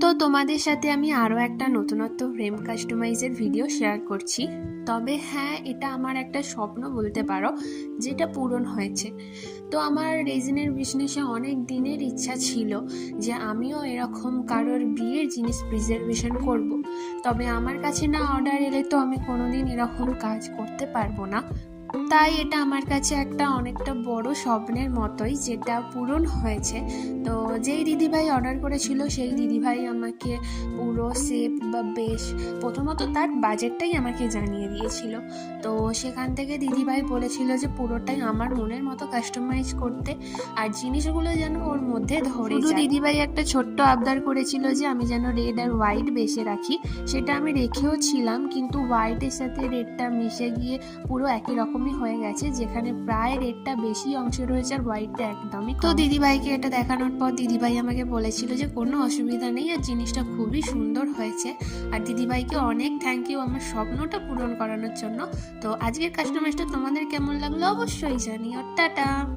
তো তোমাদের সাথে আমি আরও একটা নতুনত্ব ফ্রেম কাস্টমাইজের ভিডিও শেয়ার করছি। তবে হ্যাঁ, এটা আমার একটা স্বপ্ন বলতে পারো, যেটা পূরণ হয়েছে। তো আমার রেজিনের বিজনেসে অনেক দিনের ইচ্ছা ছিল যে আমিও এরকম কারোর বিয়ের জিনিস প্রিজার্ভেশন করব। তবে আমার কাছে না অর্ডার এলে তো আমি কোনোদিন এরকম কাজ করতে পারবো না। তাই এটা আমার কাছে একটা অনেকটা বড় স্বপ্নের মতোই, যেটা পূরণ হয়েছে। তো যেই দিদিভাই অর্ডার করেছিল সেই দিদিভাই আমাকে পুরো শেপ বা বেশ প্রথমত তার বাজেটটাই আমাকে জানিয়ে দিয়েছিল। তো সেখান থেকে দিদিভাই বলেছিল যে পুরোটাই আমার মনের মতো কাস্টমাইজ করতে, আর জিনিসগুলো যেন ওর মধ্যে ধরে যায়। দিদিভাই একটা ছোট্ট আবদার করেছিল যে আমি যেন রেড আর হোয়াইট বেশি রাখি। সেটা আমি রেখেও ছিলাম, কিন্তু হোয়াইটের সাথে রেডটা মিশে গিয়ে পুরো একই রকমই হয়ে গেছে, যেখানে প্রায় রেডটা বেশি অংশে রয়েছে আর হোয়াইটটা একদমই। তো দিদিভাইকে এটা দেখানোর পর দিদিভাই আমাকে বলেছিল যে কোনো অসুবিধা নেই, আর জিনিসটা খুবই সুন্দর হয়েছে। আর দিদিভাইকে অনেক থ্যাংক ইউ আমার স্বপ্নটা পূরণ করানোর জন্য। তো আজকের কাস্টমাইজটা তোমাদের কেমন লাগলো অবশ্যই জানিও। টাটা।